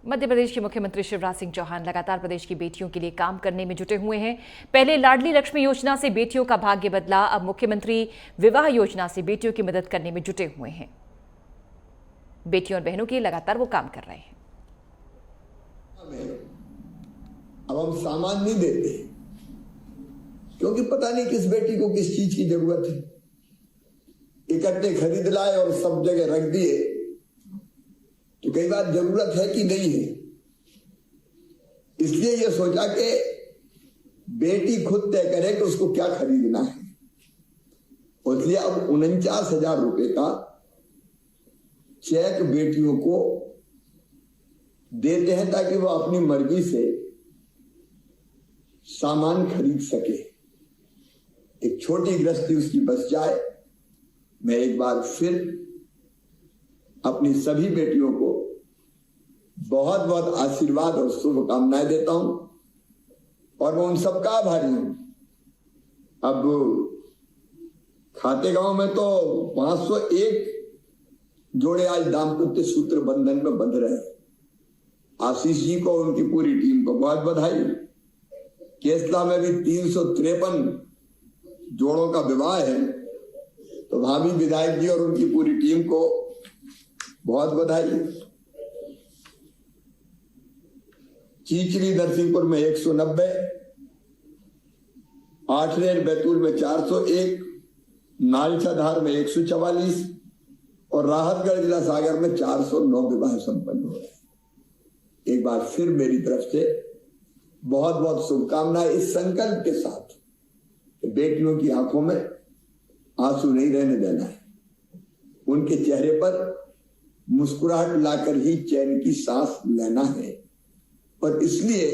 मध्य प्रदेश के मुख्यमंत्री शिवराज सिंह चौहान लगातार प्रदेश की बेटियों के लिए काम करने में जुटे हुए हैं। पहले लाडली लक्ष्मी योजना से बेटियों का भाग्य बदला, अब मुख्यमंत्री विवाह योजना से बेटियों की मदद करने में जुटे हुए हैं। बेटियों और बहनों के लिए लगातार वो काम कर रहे हैं। अब हम सामान नहीं देते क्योंकि पता नहीं किस बेटी को किस चीज की जरूरत है। इकट्ठे खरीद लाए और सब जगह रख दिए तो कई बार जरूरत है कि नहीं है। इसलिए यह सोचा कि बेटी खुद तय करे कि उसको क्या खरीदना है। और इसलिए अब 49,000 रुपए का चेक बेटियों को देते हैं ताकि वो अपनी मर्जी से सामान खरीद सके, एक छोटी गृहस्थी उसकी बच जाए। मैं एक बार फिर अपनी सभी बेटियों को बहुत बहुत आशीर्वाद और शुभकामनाएं देता हूं और मैं उन सबका आभारी हूं। अब खातेगांव में तो 501 जोड़े आज दाम्पत्य सूत्र बंधन में बंध रहे हैं। आशीष जी को उनकी पूरी टीम को बहुत बधाई। केसला में भी 353 जोड़ों का विवाह है, तो भाभी विधायक जी और उनकी पूरी टीम को बहुत बधाई। चीचली नरसिंहपुर में 190, आठरेर बैतूल में 401, नालछाधार में 144 और राहतगढ़ जिला सागर में 409 विवाह संपन्न हो रहे। एक बार फिर मेरी तरफ से बहुत बहुत शुभकामनाएं, इस संकल्प के साथ कि बेटियों की आंखों में आंसू नहीं रहने देना है, उनके चेहरे पर मुस्कुराहट लाकर ही चैन की सांस लेना है। और इसलिए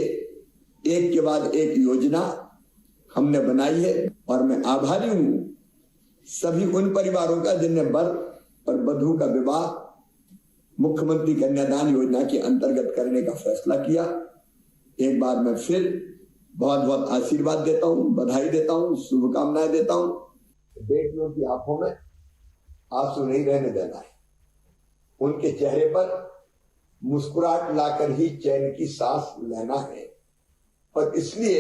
एक के बाद एक योजना हमने बनाई है और मैं आभारी हूं सभी उन परिवारों का जिनने वर और वधू का विवाह मुख्यमंत्री कन्यादान योजना के अंतर्गत करने का फैसला किया। एक बार मैं फिर बहुत बहुत आशीर्वाद देता हूं, बधाई देता हूं, शुभकामनाएं देता हूं। बेटियों की आंखों में आंसू नहीं रहने देना है, उनके चेहरे पर मुस्कुराहट लाकर ही चैन की सांस लेना है। और इसलिए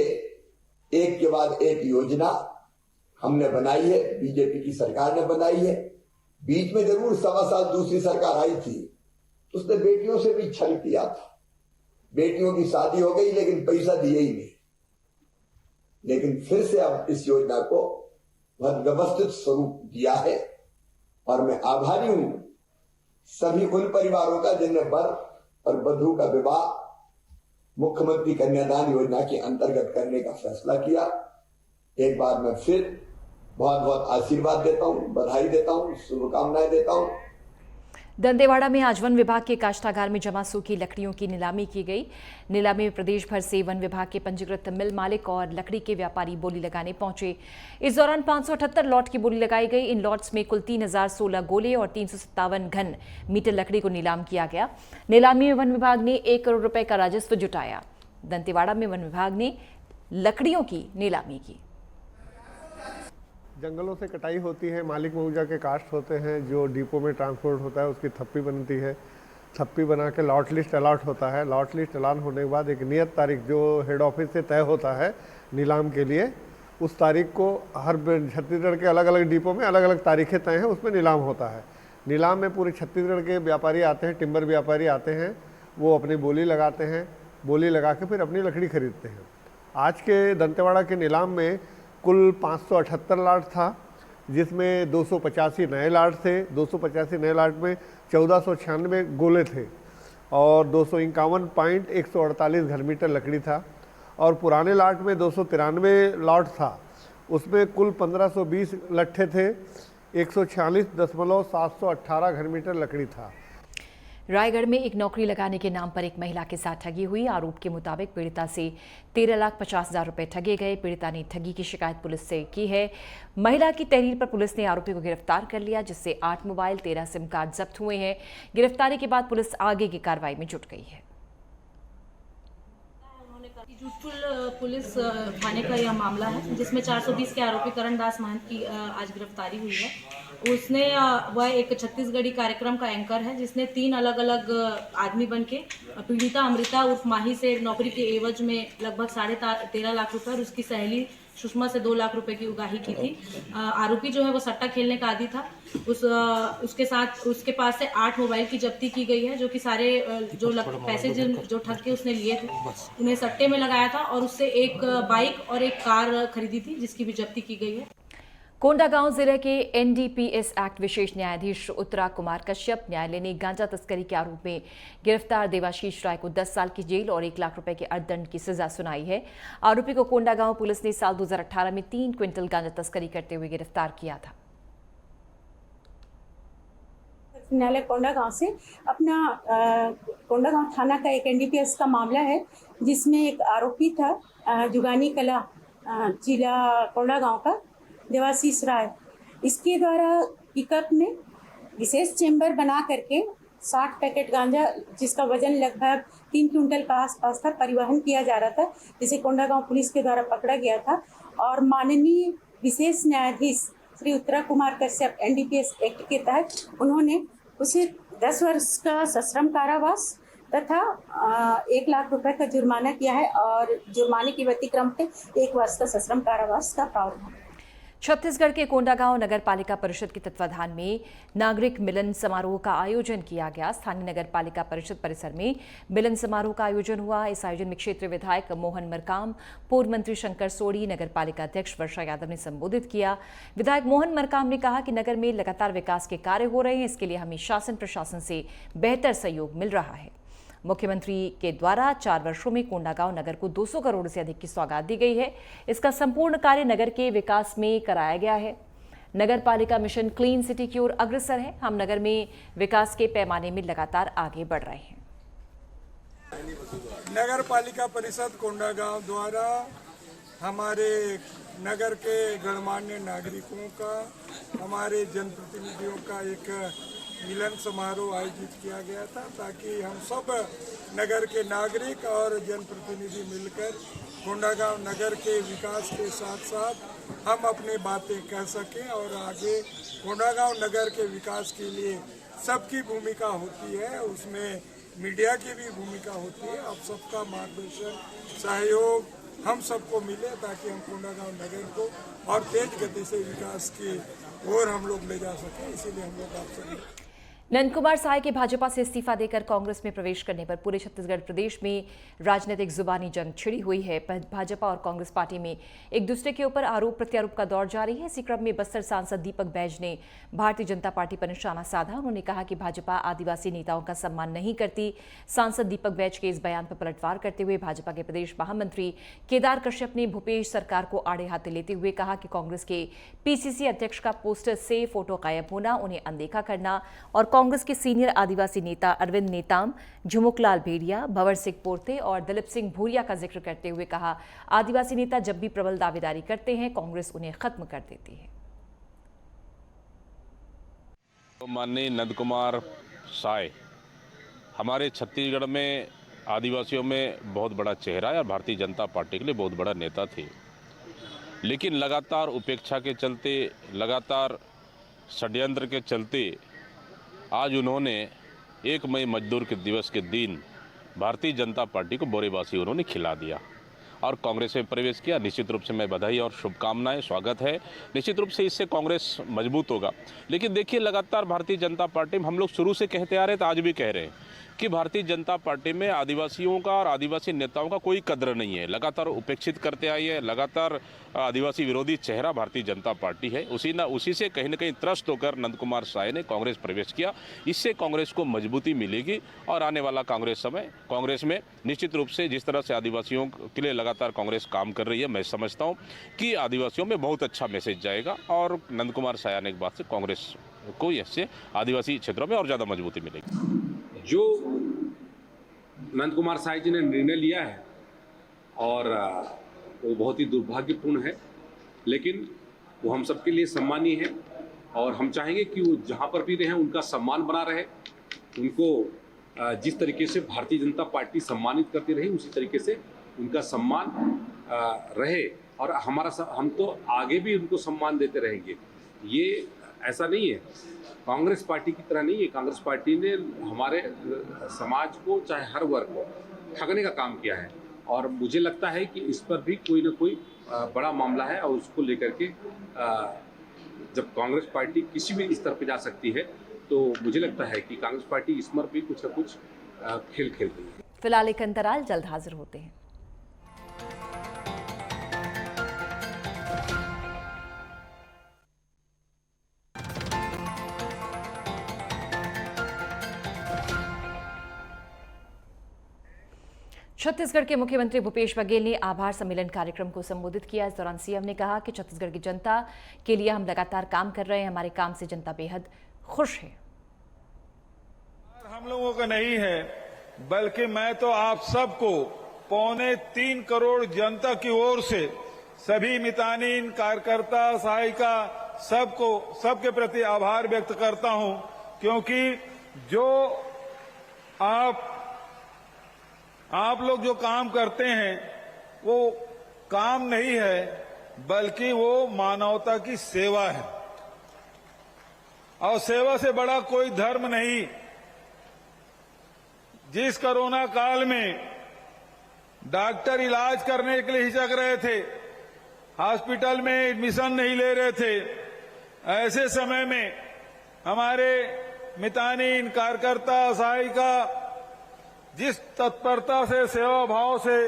एक के बाद एक योजना हमने बनाई है, बीजेपी की सरकार ने बनाई है। बीच में जरूर 1.25 साल दूसरी सरकार आई थी, उसने बेटियों से भी छल किया था। बेटियों की शादी हो गई लेकिन पैसा दिए ही नहीं। लेकिन फिर से अब इस योजना को बहुत व्यवस्थित स्वरूप दिया है और मैं आभारी हूं सभी उन परिवारों का जिनने वर और वधू का विवाह मुख्यमंत्री कन्यादान योजना के अंतर्गत करने का फैसला किया। एक बार मैं फिर बहुत बहुत आशीर्वाद देता हूं, बधाई देता हूं, शुभकामनाएं देता हूं। दंतेवाड़ा में आज वन विभाग के काष्ठागार में जमा सूखी लकड़ियों की नीलामी की गई। नीलामी में प्रदेश भर से वन विभाग के पंजीकृत मिल मालिक और लकड़ी के व्यापारी बोली लगाने पहुंचे। इस दौरान 578 लॉट की बोली लगाई गई। इन लॉट्स में कुल 3016 गोले और 357 घन मीटर लकड़ी को नीलाम किया गया। नीलामी में वन विभाग ने 1 करोड़ रुपए का राजस्व जुटाया। दंतेवाड़ा में वन विभाग ने लकड़ियों की नीलामी की। जंगलों से कटाई होती है, मालिक मऊजा के कास्ट होते हैं, जो डिपो में ट्रांसपोर्ट होता है उसकी थप्पी बनती है। थप्पी बना के लॉट लिस्ट अलॉट होता है। लॉट लिस्ट अलॉट होने के बाद एक नियत तारीख जो हेड ऑफिस से तय होता है नीलाम के लिए, उस तारीख को हर छत्तीसगढ़ के अलग अलग डिपो में अलग अलग तारीखें तय हैं, उसमें नीलाम होता है। नीलाम में पूरे छत्तीसगढ़ के व्यापारी आते हैं, टिम्बर व्यापारी आते हैं, वो अपनी बोली लगाते हैं। बोली लगा के फिर अपनी लकड़ी खरीदते हैं। आज के दंतेवाड़ा के नीलाम में कुल 578 लाट था, जिसमें 285 नए लाट थे। 285 नए लाट में 1496 गोले थे और 251.148 घन मीटर लकड़ी था। और पुराने लाट में 293 लॉट था, उसमें कुल 1520 लट्ठे थे, 146.718 घन मीटर लकड़ी था। रायगढ़ में एक नौकरी लगाने के नाम पर एक महिला के साथ ठगी हुई। आरोप के मुताबिक पीड़िता से 13,50,000 रुपए ठगे गए। पीड़िता ने ठगी की शिकायत पुलिस से की है। महिला की तहरीर पर पुलिस ने आरोपी को गिरफ्तार कर लिया, जिससे 8 मोबाइल, 13 सिम कार्ड जब्त हुए हैं। गिरफ्तारी के बाद पुलिस आगे की कार्रवाई में जुट गई है। जूटपुल पुलिस थाने का यह मामला है जिसमें 420 के आरोपी करण दास महंत की आज गिरफ्तारी हुई है। उसने वह एक छत्तीसगढ़ी कार्यक्रम का एंकर है जिसने 3 अलग अलग आदमी बनके पीड़िता अमृता उर्फ माही से नौकरी के एवज में लगभग 13.5 लाख रुपए और उसकी सहेली सुषमा से 2 लाख रुपए की उगाही की थी। आरोपी जो है वो सट्टा खेलने का आदी था। उसके पास से 8 मोबाइल की जब्ती की गई है जो कि सारे पैसे जो ठग के उसने लिए थे उन्हें सट्टे में लगाया था और उससे एक बाइक और एक कार खरीदी थी जिसकी भी जब्ती की गई है। कोंडागांव जिले के एनडीपीएस एक्ट विशेष न्यायाधीश उत्तरा कुमार कश्यप न्यायालय ने गांजा तस्करी के आरोप में गिरफ्तार देवाशीष राय को 10 साल की जेल और 1 लाख रुपए के अर्थदंड की सजा सुनाई है। आरोपी को कोंडागांव पुलिस ने साल 2018 में 3 क्विंटल गांजा तस्करी करते हुए गिरफ्तार किया था। न्यायालय कोंडागांव से अपना कोंडागांव थाना का एक एनडीपीएस का मामला है जिसमें एक आरोपी था जुगानी कला जिला कोंडागांव का देवाशीष राय। इसके द्वारा पिकअप में विशेष चेंबर बना करके 60 पैकेट गांजा जिसका वजन लगभग 3 क्विंटल का आसपास था परिवहन किया जा रहा था जिसे कोंडागांव पुलिस के द्वारा पकड़ा गया था और माननीय विशेष न्यायाधीश श्री उत्तरा कुमार कश्यप एनडीपीएस एक्ट के तहत उन्होंने उसे 10 वर्ष का सश्रम कारावास तथा 1 लाख रुपए का जुर्माना किया है और जुर्माने की व्यतिक्रम पे 1 वर्ष का सश्रम कारावास का प्रावधान। छत्तीसगढ़ के कोंडागांव नगर पालिका परिषद के तत्वाधान में नागरिक मिलन समारोह का आयोजन किया गया। स्थानीय नगर पालिका परिषद परिसर में मिलन समारोह का आयोजन हुआ। इस आयोजन में क्षेत्रीय विधायक मोहन मरकाम, पूर्व मंत्री शंकर सोडी, नगर पालिका अध्यक्ष वर्षा यादव ने संबोधित किया। विधायक मोहन मरकाम ने कहा कि नगर में लगातार विकास के कार्य हो रहे हैं, इसके लिए हमें शासन प्रशासन से बेहतर सहयोग मिल रहा है। मुख्यमंत्री के द्वारा 4 वर्षों में कोंडागांव नगर को 200 करोड़ से अधिक की सौगात दी गई है। इसका संपूर्ण कार्य नगर के विकास में कराया गया है। नगर पालिका मिशन क्लीन सिटी की ओर अग्रसर है। हम नगर में विकास के पैमाने में लगातार आगे बढ़ रहे हैं। नगर पालिका परिषद कोंडागांव द्वारा हमारे नगर के गणमान्य नागरिकों का, हमारे जनप्रतिनिधियों का एक मिलन समारोह आयोजित किया गया था ताकि हम सब नगर के नागरिक और जनप्रतिनिधि मिलकर कोंडागांव नगर के विकास के साथ साथ हम अपनी बातें कह सकें और आगे कोंडागांव नगर के विकास के लिए सबकी भूमिका होती है, उसमें मीडिया की भी भूमिका होती है। अब सबका मार्गदर्शन सहयोग हम सबको मिले ताकि हम कोंडागांव नगर को और तेज गति से विकास की ओर हम लोग ले जा सकें। इसीलिए हम लोग आपसे नंदकुमार साय के भाजपा से इस्तीफा देकर कांग्रेस में प्रवेश करने पर पूरे छत्तीसगढ़ प्रदेश में राजनीतिक जुबानी जंग छिड़ी हुई है। भाजपा और कांग्रेस पार्टी में एक दूसरे के ऊपर आरोप प्रत्यारोप का दौर जारी है। इसी क्रम में बस्तर सांसद दीपक बैज ने भारतीय जनता पार्टी पर निशाना साधा। उन्होंने कहा कि भाजपा आदिवासी नेताओं का सम्मान नहीं करती। सांसद दीपक बैज के इस बयान पर पलटवार करते हुए भाजपा के प्रदेश महामंत्री केदार कश्यप ने भूपेश सरकार को आड़े हाथे लेते हुए कहा कि कांग्रेस के पीसीसी अध्यक्ष का पोस्टर से फोटो गायब होना, उन्हें अनदेखा करना और कांग्रेस के सीनियर आदिवासी नेता अरविंद नेताम, झुमुकलाल भेड़िया, भंवर सिंह पोर्ते और दलीप सिंह भूरिया का जिक्र करते हुए कहा, आदिवासी नेता जब भी प्रबल दावेदारी करते हैं कांग्रेस उन्हें खत्म कर देती है। माननीय नंदकुमार साय हमारे छत्तीसगढ़ में आदिवासियों में बहुत बड़ा चेहरा है और भारतीय जनता पार्टी के लिए बहुत बड़ा नेता थे, लेकिन लगातार उपेक्षा के चलते, लगातार षड्यंत्र के चलते आज उन्होंने 1 मई मजदूर के दिवस के दिन भारतीय जनता पार्टी को बोरेबासी उन्होंने खिला दिया और कांग्रेस में प्रवेश किया। निश्चित रूप से मैं बधाई और शुभकामनाएं, स्वागत है। निश्चित रूप से इससे कांग्रेस मजबूत होगा। लेकिन देखिए, लगातार भारतीय जनता पार्टी में हम लोग शुरू से कहते आ रहे थे, आज भी कह रहे हैं कि भारतीय जनता पार्टी में आदिवासियों का और आदिवासी नेताओं का कोई कद्र नहीं है। लगातार उपेक्षित करते आई है, लगातार आदिवासी विरोधी चेहरा भारतीय जनता पार्टी है। उसी से कहीं न कहीं त्रस्त होकर नंदकुमार साय ने कांग्रेस प्रवेश किया। इससे कांग्रेस को मजबूती मिलेगी और आने वाला कांग्रेस में निश्चित रूप से जिस तरह से आदिवासियों के लिए लगातार कांग्रेस काम कर रही है, मैं समझता हूँ कि आदिवासियों में बहुत अच्छा मैसेज जाएगा और नंदकुमार साय आने के बाद से कांग्रेस को इससे आदिवासी क्षेत्रों में और ज़्यादा मजबूती मिलेगी। जो नंदकुमार साय जी ने निर्णय लिया है और वो बहुत ही दुर्भाग्यपूर्ण है, लेकिन वो हम सबके लिए सम्मानीय है और हम चाहेंगे कि वो जहाँ पर भी रहें उनका सम्मान बना रहे। उनको जिस तरीके से भारतीय जनता पार्टी सम्मानित करती रही, उसी तरीके से उनका सम्मान रहे और हम तो आगे भी उनको सम्मान देते रहेंगे। ये ऐसा नहीं है, कांग्रेस पार्टी की तरह नहीं है। कांग्रेस पार्टी ने हमारे समाज को, चाहे हर वर्ग को ठगने का काम किया है और मुझे लगता है कि इस पर भी कोई ना कोई बड़ा मामला है और उसको लेकर के जब कांग्रेस पार्टी किसी भी स्तर पर जा सकती है तो मुझे लगता है कि कांग्रेस पार्टी इस पर भी कुछ न कुछ खेल खेल रही है। फिलहाल एक अंतराल, जल्द हाजिर होते हैं। छत्तीसगढ़ के मुख्यमंत्री भूपेश बघेल ने आभार सम्मेलन कार्यक्रम को संबोधित किया। इस दौरान सीएम ने कहा कि छत्तीसगढ़ की जनता के लिए हम लगातार काम कर रहे हैं, हमारे काम से जनता बेहद खुश है। हम लोगों का नहीं है, बल्कि मैं तो आप सबको 3.25 करोड़ जनता की ओर से सभी मितानिन, कार्यकर्ता, सहायिका सबके प्रति आभार व्यक्त करता हूं, क्योंकि जो आप लोग जो काम करते हैं वो काम नहीं है, बल्कि वो मानवता की सेवा है और सेवा से बड़ा कोई धर्म नहीं। जिस कोरोना काल में डॉक्टर इलाज करने के लिए हिचक रहे थे, हॉस्पिटल में एडमिशन नहीं ले रहे थे, ऐसे समय में हमारे मितानिन, कार्यकर्ता, सहायिका जिस तत्परता से, सेवा भाव से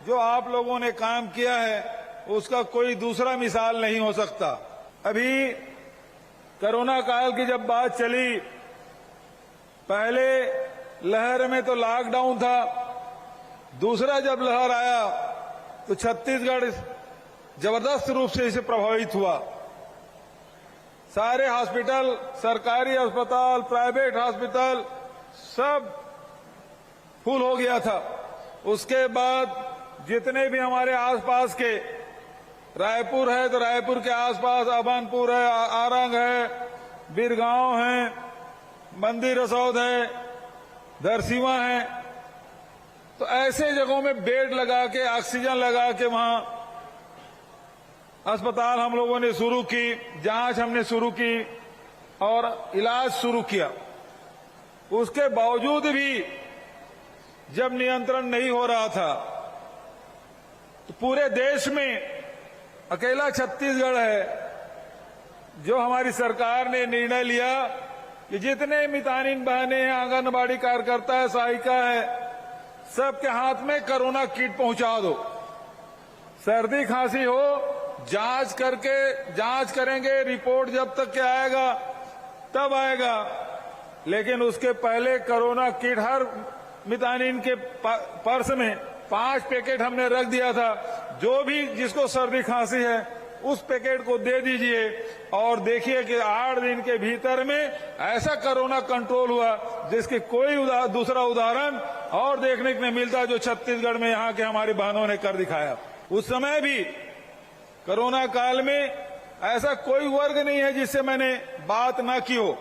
जो आप लोगों ने काम किया है, उसका कोई दूसरा मिसाल नहीं हो सकता। अभी कोरोना काल की जब बात चली, पहले लहर में तो लॉकडाउन था, दूसरा जब लहर आया तो छत्तीसगढ़ जबरदस्त रूप से इसे प्रभावित हुआ। सारे हॉस्पिटल, सरकारी अस्पताल, प्राइवेट हॉस्पिटल सब फुल हो गया था। उसके बाद जितने भी हमारे आसपास के, रायपुर है तो रायपुर के आसपास अभनपुर है, आरंग है, बिरगांव है, मंदिर रसौद है, धरसीवा है, तो ऐसे जगहों में बेड लगा के, ऑक्सीजन लगा के वहां अस्पताल हम लोगों ने शुरू की, जांच हमने शुरू की और इलाज शुरू किया। उसके बावजूद भी जब नियंत्रण नहीं हो रहा था तो पूरे देश में अकेला छत्तीसगढ़ है जो हमारी सरकार ने निर्णय लिया कि जितने मितानिन बहनें हैं, आंगनबाड़ी कार्यकर्ता है, सहायिका है, सबके हाथ में कोरोना किट पहुंचा दो। सर्दी खांसी हो, जांच करेंगे, रिपोर्ट जब तक के आएगा तब आएगा, लेकिन उसके पहले कोरोना किट हर मितानिन के पर्स में 5 पैकेट हमने रख दिया था। जो भी जिसको सर्दी खांसी है उस पैकेट को दे दीजिए और देखिए कि 8 दिन के भीतर में ऐसा कोरोना कंट्रोल हुआ जिसके कोई दूसरा उदाहरण और देखने को नहीं मिलता, जो छत्तीसगढ़ में यहाँ के हमारी बहनों ने कर दिखाया। उस समय भी कोरोना काल में ऐसा कोई वर्ग नहीं है जिससे मैंने बात ना की हो।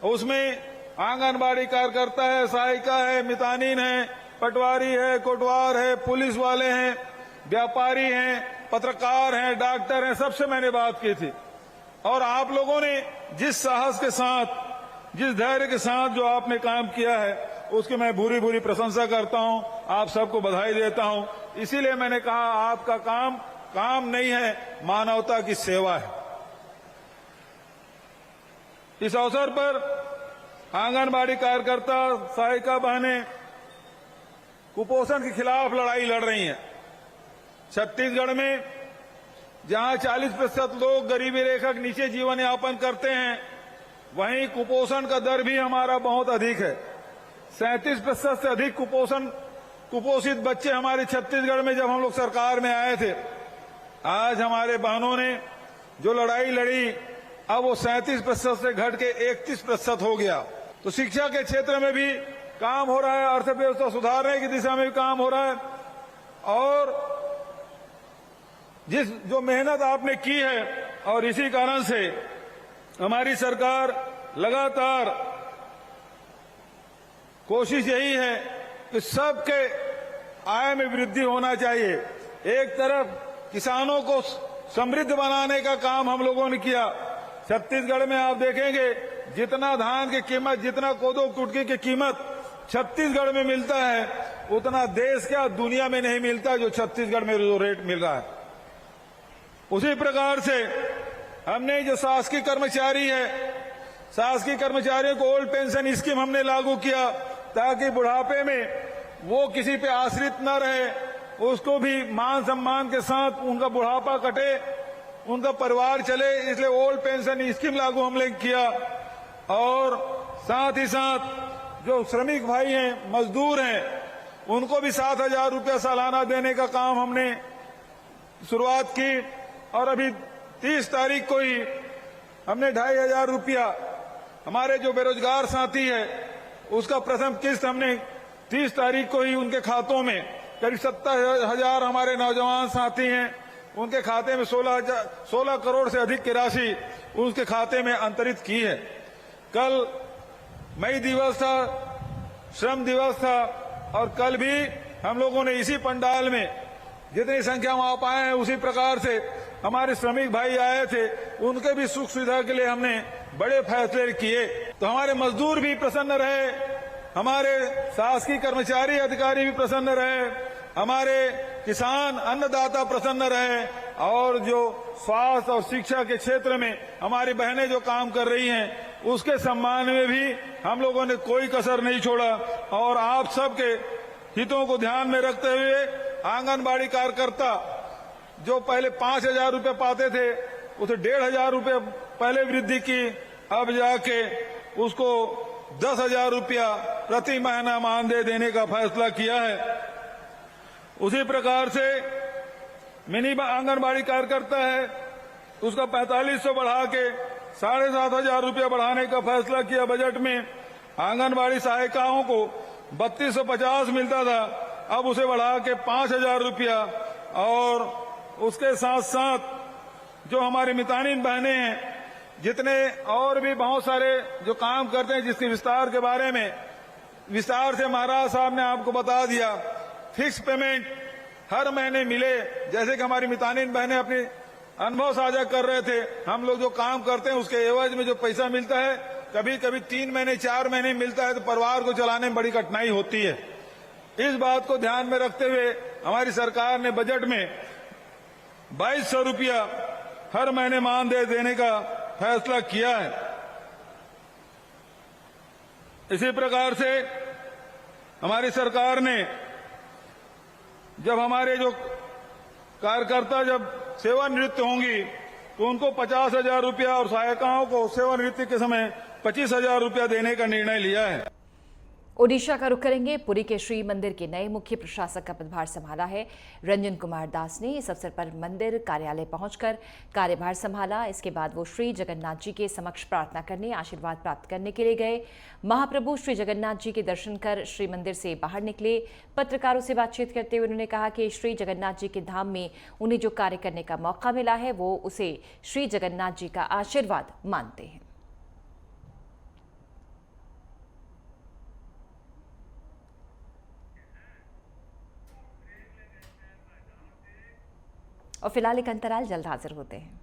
उसमें आंगनबाड़ी कार्यकर्ता है, सहायिका है, मितानिन है, पटवारी है, कोटवार है, पुलिस वाले हैं, व्यापारी हैं, पत्रकार हैं, डॉक्टर हैं, सबसे मैंने बात की थी। और आप लोगों ने जिस साहस के साथ, जिस धैर्य के साथ जो आपने काम किया है, उसकी मैं भूरी भूरी प्रशंसा करता हूं, आप सबको बधाई देता हूं। इसीलिए मैंने कहा आपका काम नहीं है, मानवता की सेवा है। इस अवसर पर आंगनबाड़ी कार्यकर्ता, सहायिका बहनें कुपोषण के खिलाफ लड़ाई लड़ रही हैं। छत्तीसगढ़ में जहां 40% लोग गरीबी रेखा के नीचे जीवन यापन करते हैं, वहीं कुपोषण का दर भी हमारा बहुत अधिक है। 37% से अधिक कुपोषित बच्चे हमारे छत्तीसगढ़ में जब हम लोग सरकार में आए थे। आज हमारे बहनों ने जो लड़ाई लड़ी, अब वो 37% से घट के 31% हो गया। तो शिक्षा के क्षेत्र में भी काम हो रहा है, अर्थव्यवस्था सुधारने की दिशा में भी काम हो रहा है। और जो मेहनत आपने की है, और इसी कारण से हमारी सरकार लगातार कोशिश यही है कि सबके आय में वृद्धि होना चाहिए। एक तरफ किसानों को समृद्ध बनाने का काम हम लोगों ने किया। छत्तीसगढ़ में आप देखेंगे जितना धान की कीमत, जितना कोदो कुटकी की कीमत छत्तीसगढ़ में मिलता है, उतना देश क्या दुनिया में नहीं मिलता जो छत्तीसगढ़ में जो रेट मिल रहा है। उसी प्रकार से हमने जो शासकीय कर्मचारी है, शासकीय कर्मचारियों को ओल्ड पेंशन स्कीम हमने लागू किया ताकि बुढ़ापे में वो किसी पे आश्रित न रहे, उसको भी मान सम्मान के साथ उनका बुढ़ापा कटे, उनका परिवार चले, इसलिए ओल्ड पेंशन स्कीम लागू हमने किया। और साथ ही साथ जो श्रमिक भाई हैं, मजदूर हैं, उनको भी 7,000 रुपया सालाना देने का काम हमने शुरुआत की। और अभी 30 तारीख को ही हमने 2,500 रुपया हमारे जो बेरोजगार साथी है उसका प्रथम किस्त हमने 30 तारीख को ही उनके खातों में, करीब 70,000 हमारे नौजवान साथी हैं, उनके खाते में 16 करोड़ से अधिक की राशि उसके खाते में अंतरित की है। कल मई दिवस था, श्रम दिवस था, और कल भी हम लोगों ने इसी पंडाल में जितनी संख्या में आप आए हैं उसी प्रकार से हमारे श्रमिक भाई आए थे, उनके भी सुख सुविधा के लिए हमने बड़े फैसले किए। तो हमारे मजदूर भी प्रसन्न रहे, हमारे शासकीय कर्मचारी अधिकारी भी प्रसन्न रहे, हमारे किसान अन्नदाता प्रसन्न रहे, और जो स्वास्थ्य और शिक्षा के क्षेत्र में हमारी बहनें जो काम कर रही हैं उसके सम्मान में भी हम लोगों ने कोई कसर नहीं छोड़ा। और आप सबके हितों को ध्यान में रखते हुए आंगनबाड़ी कार्यकर्ता जो पहले 5,000 रुपये पाते थे उसे 1,500 रुपये पहले वृद्धि की, अब जाके उसको 10,000 रुपया प्रति महीना मानदेय देने का फैसला किया है। उसी प्रकार से मिनी आंगनबाड़ी कार्यकर्ता है, उसका 4500 बढ़ा के 7,500 रुपया बढ़ाने का फैसला किया बजट में। आंगनबाड़ी सहायिकाओं को 3250 मिलता था, अब उसे बढ़ा के 5,000 रुपया। और उसके साथ साथ जो हमारी मितानिन बहनें हैं, जितने और भी बहुत सारे जो काम करते हैं, जिसके विस्तार के बारे में विस्तार से महाराज साहब ने आपको बता दिया। फिक्स पेमेंट हर महीने मिले, जैसे कि हमारी मितानिन बहनें अपनी अनुभव साझा कर रहे थे, हम लोग जो काम करते हैं उसके एवज में जो पैसा मिलता है, कभी कभी 3 महीने 4 महीने मिलता है, तो परिवार को चलाने में बड़ी कठिनाई होती है। इस बात को ध्यान में रखते हुए हमारी सरकार ने बजट में 2,200 रुपया हर महीने मानदेय देने का फैसला किया है। इसी प्रकार से हमारी सरकार ने जब हमारे जो कार्यकर्ता जब सेवानिवृत्त होंगी तो उनको 50,000 रुपया और सहायिकाओं को सेवानिवृत्ति के समय 25,000 रुपया देने का निर्णय लिया है। ओडिशा का रुख करेंगे। पुरी के श्री मंदिर के नए मुख्य प्रशासक का पदभार संभाला है रंजन कुमार दास ने। इस अवसर पर मंदिर कार्यालय पहुंचकर कार्यभार संभाला। इसके बाद वो श्री जगन्नाथ जी के समक्ष प्रार्थना करने, आशीर्वाद प्राप्त करने के लिए गए। महाप्रभु श्री जगन्नाथ जी के दर्शन कर श्री मंदिर से बाहर निकले। पत्रकारों से बातचीत करते हुए उन्होंने कहा कि श्री जगन्नाथ जी के धाम में उन्हें जो कार्य करने का मौका मिला है वो उसे श्री जगन्नाथ जी का आशीर्वाद मानते हैं। और फिलहाल एक अंतराल, जल्द हाजिर होते हैं।